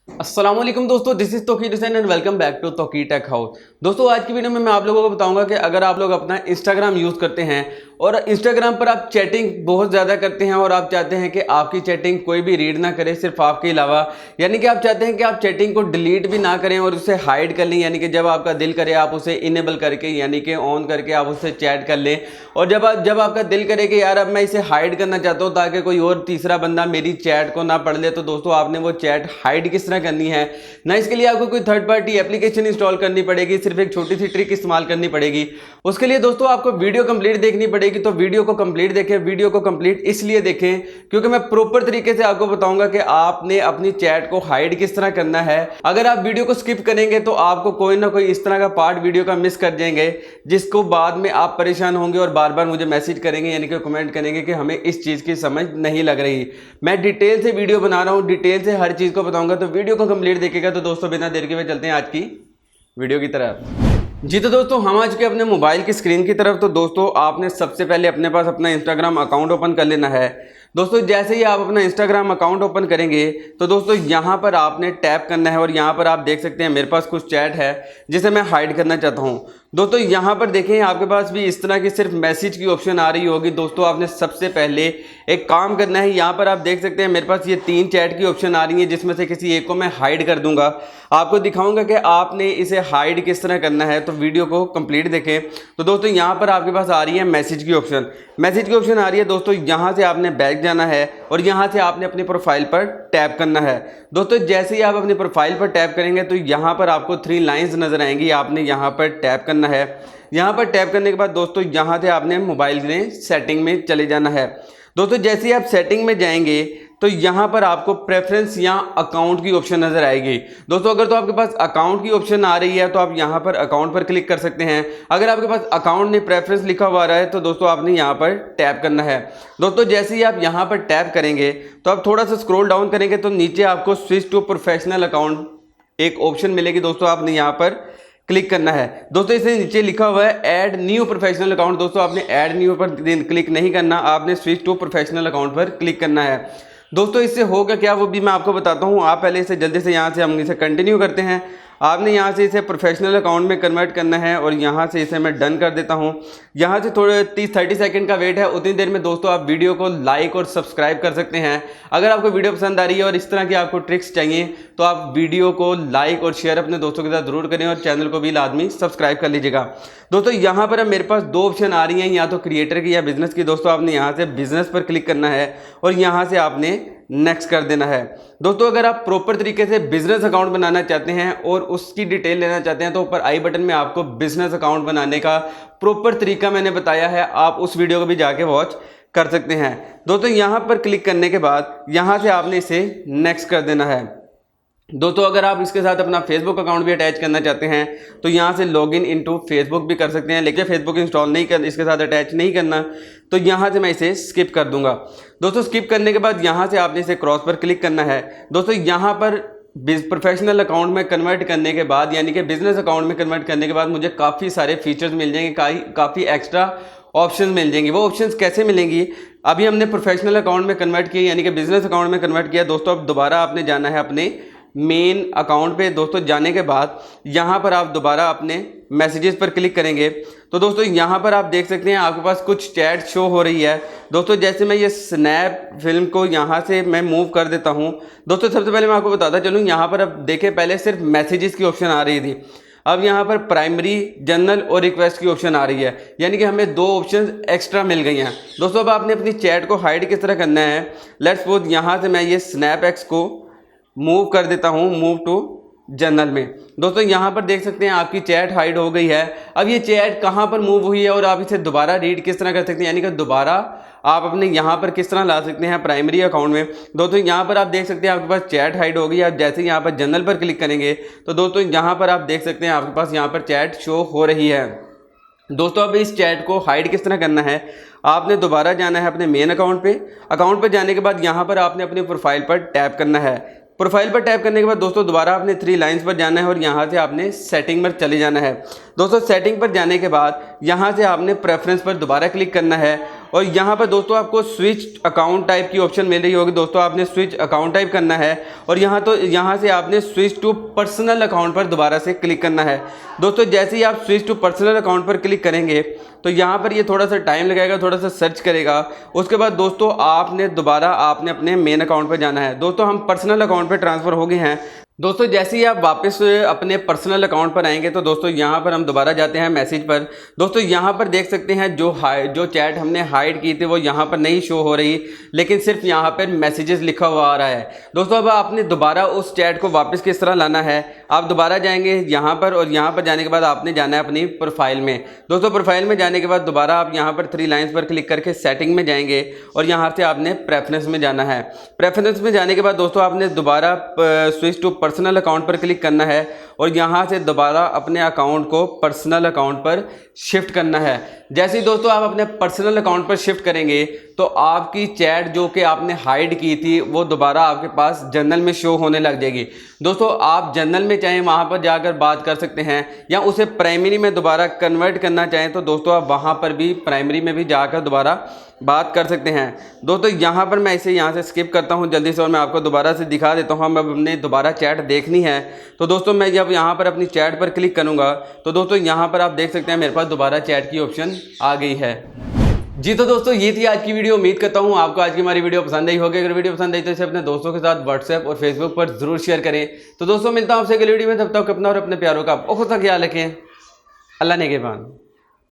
अस्सलाम वालेकुम दोस्तों, this is Tauqeer Hussain and welcome back to Tauqeer tech house. दोस्तों, आज की वीडियो में मैं आप लोगों को बताऊंगा कि अगर आप लोग अपना इंस्टाग्राम यूज़ करते हैं और इंस्टाग्राम पर आप चैटिंग बहुत ज़्यादा करते हैं और आप चाहते हैं कि आपकी चैटिंग कोई भी रीड ना करे सिर्फ आपके अलावा, यानी कि आप चाहते हैं कि आप चैटिंग को डिलीट भी ना करें और उसे हाइड कर लें, यानी कि जब आपका दिल करे आप उसे इनेबल करके यानी कि ऑन करके आप उससे चैट कर लें, और जब आपका दिल करे कि यार अब मैं इसे हाइड करना चाहता हूँ ताकि कोई और तीसरा बंदा मेरी चैट को ना पढ़ ले, तो दोस्तों आपने वो चैट हाइड किस तरह करनी है ना, इसके लिए आपको कोई थर्ड पार्टी एप्लीकेशन इंस्टॉल करनी पड़ेगी, सिर्फ एक छोटी सी ट्रिक इस्तेमाल करनी पड़ेगी। उसके लिए दोस्तों आपको वीडियो कंप्लीट देखनी पड़ेगी, तो वीडियो को कंप्लीट देखें। वीडियो को कंप्लीट इसलिए देखें क्योंकि मैं प्रॉपर तरीके से आपको बताऊंगा कि आपने अपनी चैट को हाइड किस तरह करना है। अगर आप वीडियो को स्किप करेंगे तो आपको कोई ना कोई इस तरह का पार्ट वीडियो का मिस कर जाएंगे, जिसको बाद में आप परेशान होंगे और बार बार मुझे मैसेज करेंगे, यानी कि कमेंट करेंगे कि हमें इस चीज़ की समझ नहीं लग रही। मैं डिटेल से वीडियो बना रहा हूँ, डिटेल से हर चीज़ को बताऊंगा, तो वीडियो को कंप्लीट देखिएगा। तो दोस्तों बिना देर के हुए चलते हैं आज की वीडियो की तरफ। जी तो दोस्तों हम आ चुके अपने मोबाइल की स्क्रीन की तरफ। तो दोस्तों आपने सबसे पहले अपने पास अपना इंस्टाग्राम अकाउंट ओपन कर लेना है। दोस्तों जैसे ही आप अपना इंस्टाग्राम अकाउंट ओपन करेंगे तो दोस्तों यहाँ पर आपने टैप करना है और यहाँ पर आप देख सकते हैं मेरे पास कुछ चैट है जिसे मैं हाइड करना चाहता हूँ। दोस्तों यहाँ पर देखें आपके पास भी इस तरह की सिर्फ मैसेज की ऑप्शन आ रही होगी। दोस्तों आपने सबसे पहले एक काम करना है, यहाँ पर आप देख सकते हैं मेरे पास ये 3 चैट की ऑप्शन आ रही है, जिसमें से किसी एक को मैं हाइड कर दूंगा। आपको दिखाऊंगा कि आपने इसे हाइड किस तरह करना है, तो वीडियो को कंप्लीट देखें। तो दोस्तों यहाँ पर आपके पास आ रही है मैसेज की ऑप्शन, मैसेज की ऑप्शन आ रही है। दोस्तों यहाँ से आपने बैक जाना है और यहाँ से आपने अपनी प्रोफाइल पर टैप करना है। दोस्तों जैसे ही आप अपनी प्रोफाइल पर टैप करेंगे तो यहाँ पर आपको 3 लाइंस नजर आएंगी, आपने यहाँ पर टैप करना है। यहाँ पर टैप करने के बाद दोस्तों यहाँ से आपने मोबाइल में सेटिंग में चले जाना है। दोस्तों जैसे ही आप सेटिंग में जाएंगे तो यहाँ पर आपको प्रेफरेंस या अकाउंट की ऑप्शन नजर आएगी। दोस्तों अगर तो आपके पास अकाउंट की ऑप्शन आ रही है तो आप यहाँ पर अकाउंट पर क्लिक कर सकते हैं। अगर आपके पास अकाउंट नहीं प्रेफरेंस लिखा हुआ रहा है तो दोस्तों आपने यहाँ पर टैप करना है। दोस्तों जैसे ही आप यहाँ पर टैप करेंगे तो आप थोड़ा सा स्क्रॉल डाउन करेंगे तो नीचे आपको स्विच टू प्रोफेशनल अकाउंट एक ऑप्शन मिलेगी। दोस्तों आपने यहाँ पर क्लिक करना है। दोस्तों इसे नीचे लिखा हुआ है ऐड न्यू प्रोफेशनल अकाउंट। दोस्तों आपने ऐड न्यू पर क्लिक नहीं करना, आपने स्विच टू प्रोफेशनल अकाउंट पर क्लिक करना है। दोस्तों इससे होगा क्या वो भी मैं आपको बताता हूँ। आप पहले इसे जल्दी से यहाँ से हम इसे कंटिन्यू करते हैं। आपने यहाँ से इसे प्रोफेशनल अकाउंट में कन्वर्ट करना है और यहाँ से इसे मैं डन कर देता हूँ। यहाँ से थोड़े 30-30 सेकंड का वेट है, उतनी देर में दोस्तों आप वीडियो को लाइक और सब्सक्राइब कर सकते हैं। अगर आपको वीडियो पसंद आ रही है और इस तरह की आपको ट्रिक्स चाहिए तो आप वीडियो को लाइक और शेयर अपने दोस्तों के साथ जरूर करें और चैनल को भी लाजमी सब्सक्राइब कर लीजिएगा। दोस्तों यहाँ पर अब मेरे पास 2 ऑप्शन आ रही हैं, या तो क्रिएटर की या बिजनेस की। दोस्तों आपने यहाँ से बिजनेस पर क्लिक करना है और यहाँ से आपने नेक्स्ट कर देना है। दोस्तों अगर आप प्रॉपर तरीके से बिजनेस अकाउंट बनाना चाहते हैं और उसकी डिटेल लेना चाहते हैं तो ऊपर आई बटन में आपको बिजनेस अकाउंट बनाने का प्रॉपर तरीका मैंने बताया है, आप उस वीडियो को भी जाके वॉच कर सकते हैं। दोस्तों यहाँ पर क्लिक करने के बाद यहाँ से आपने इसे नेक्स्ट कर देना है। दोस्तों अगर आप इसके साथ अपना फेसबुक अकाउंट भी अटैच करना चाहते हैं तो यहाँ से लॉगिन इनटू फेसबुक भी कर सकते हैं, लेकिन फेसबुक इंस्टॉल नहीं कर इसके साथ अटैच नहीं करना, तो यहाँ से मैं इसे स्किप कर दूंगा। दोस्तों स्किप करने के बाद यहाँ से आपने इसे क्रॉस पर क्लिक करना है। दोस्तों यहाँ पर प्रोफेशनल अकाउंट में कन्वर्ट करने के बाद यानी कि बिजनेस अकाउंट में कन्वर्ट करने के बाद मुझे काफ़ी सारे फीचर्स मिल जाएंगे, काफ़ी एक्स्ट्रा ऑप्शन मिल जाएंगी। वो ऑप्शंस कैसे मिलेंगी, अभी हमने प्रोफेशनल अकाउंट में कन्वर्ट किया यानी कि बिजनेस अकाउंट में कन्वर्ट किया। दोस्तों अब दोबारा आपने जाना है अपने मेन अकाउंट पे। दोस्तों जाने के बाद यहाँ पर आप दोबारा अपने मैसेजेस पर क्लिक करेंगे तो दोस्तों यहाँ पर आप देख सकते हैं आपके पास कुछ चैट शो हो रही है। दोस्तों जैसे मैं ये स्नैप फिल्म को यहाँ से मैं मूव कर देता हूँ। दोस्तों सबसे पहले मैं आपको बताता चलूँ, यहाँ पर अब देखें पहले सिर्फ मैसेजेस की ऑप्शन आ रही थी, अब यहाँ पर प्राइमरी, जनरल और रिक्वेस्ट की ऑप्शन आ रही है, यानी कि हमें 2 ऑप्शन एक्स्ट्रा मिल गई हैं। दोस्तों अब आपने अपनी चैट को हाइड किस तरह करना है, लेट्स सपोज यहाँ से मैं ये स्नैप एक्स को मूव कर देता हूँ, मूव टू जनरल में। दोस्तों यहाँ पर देख सकते हैं आपकी चैट हाइड हो गई है। अब ये चैट कहाँ पर मूव हुई है और आप इसे दोबारा रीड किस तरह कर सकते हैं, यानी कि दोबारा आप अपने यहाँ पर किस तरह ला सकते हैं प्राइमरी अकाउंट में। दोस्तों यहाँ पर आप देख सकते हैं आपके पास चैट हाइड हो गई। आप जैसे यहाँ पर जनरल पर क्लिक करेंगे तो दोस्तों यहाँ पर आप देख सकते हैं आपके पास यहाँ पर चैट शो हो रही है। दोस्तों अब इस चैट को हाइड किस तरह करना है, आपने दोबारा जाना है अपने मेन अकाउंट पे। अकाउंट पर जाने के बाद यहाँ पर आपने अपनी प्रोफाइल पर टैप करना है। प्रोफाइल पर टैप करने के बाद दोस्तों दोबारा आपने 3 लाइंस पर जाना है और यहाँ से आपने सेटिंग पर चले जाना है। दोस्तों सेटिंग पर जाने के बाद यहाँ से आपने प्रेफरेंस पर दोबारा क्लिक करना है और यहाँ पर दोस्तों आपको स्विच अकाउंट टाइप की ऑप्शन मिल रही होगी। दोस्तों आपने स्विच अकाउंट टाइप करना है और यहाँ से आपने स्विच टू पर्सनल अकाउंट पर दोबारा से क्लिक करना है। दोस्तों जैसे ही आप स्विच टू पर्सनल अकाउंट पर क्लिक करेंगे तो यहाँ पर ये थोड़ा सा टाइम लगाएगा, थोड़ा सा सर्च करेगा। उसके बाद दोस्तों आपने अपने मेन अकाउंट पर जाना है। दोस्तों हम पर्सनल अकाउंट पर ट्रांसफ़र हो गए हैं। दोस्तों जैसे ही आप वापस अपने पर्सनल अकाउंट पर आएंगे तो दोस्तों यहाँ पर हम दोबारा जाते हैं मैसेज पर। दोस्तों यहाँ पर देख सकते हैं जो चैट हमने हाइड की थी वो यहाँ पर नहीं शो हो रही, लेकिन सिर्फ यहाँ पर मैसेजेस लिखा हुआ आ रहा है। दोस्तों अब आपने दोबारा उस चैट को वापस किस तरह लाना है, आप दोबारा जाएंगे यहाँ पर और यहाँ पर जाने के बाद आपने जाना है अपनी प्रोफाइल में। दोस्तों प्रोफाइल में जाने के बाद दोबारा आप यहाँ पर 3 लाइन्स पर क्लिक करके सेटिंग में जाएंगे और यहाँ से आपने प्रेफरेंस में जाना है। प्रेफरेंस में जाने के बाद दोस्तों आपने दोबारा स्विच टू पर्सनल अकाउंट पर क्लिक करना है और यहाँ से दोबारा अपने अकाउंट को पर्सनल अकाउंट पर शिफ्ट करना है। जैसे ही दोस्तों आप अपने पर्सनल अकाउंट पर शिफ्ट करेंगे तो आपकी चैट जो कि आपने हाइड की थी वो दोबारा आपके पास जर्नल में शो होने लग जाएगी। दोस्तों आप जर्नल में चाहें वहाँ पर जाकर बात कर सकते हैं या उसे प्राइमरी में दोबारा कन्वर्ट करना चाहें तो दोस्तों आप वहाँ पर भी प्राइमरी में भी जाकर दोबारा बात कर सकते हैं। दोस्तों यहाँ पर मैं इसे यहाँ से स्किप करता हूँ जल्दी से और मैं आपको दोबारा से दिखा देता हूँ। हम अब हमने दोबारा चैट देखनी है तो दोस्तों मैं जब यहाँ पर अपनी चैट पर क्लिक करूँगा तो दोस्तों यहाँ पर आप देख सकते हैं मेरे पास दोबारा चैट की ऑप्शन आ गई है। जी तो दोस्तों ये थी आज की वीडियो। उम्मीद करता हूँ आपको आज की हमारी वीडियो पसंद आई होगी। अगर वीडियो पसंद आई तो इसे अपने दोस्तों के साथ व्हाट्सएप और फेसबुक पर जरूर शेयर करें। तो दोस्तों मिलता हूँ आपसे अगली वीडियो में, तब तक अपना और अपने प्यारों का बहुत सा ख्याल रखें। अल्लाह नेगेबान।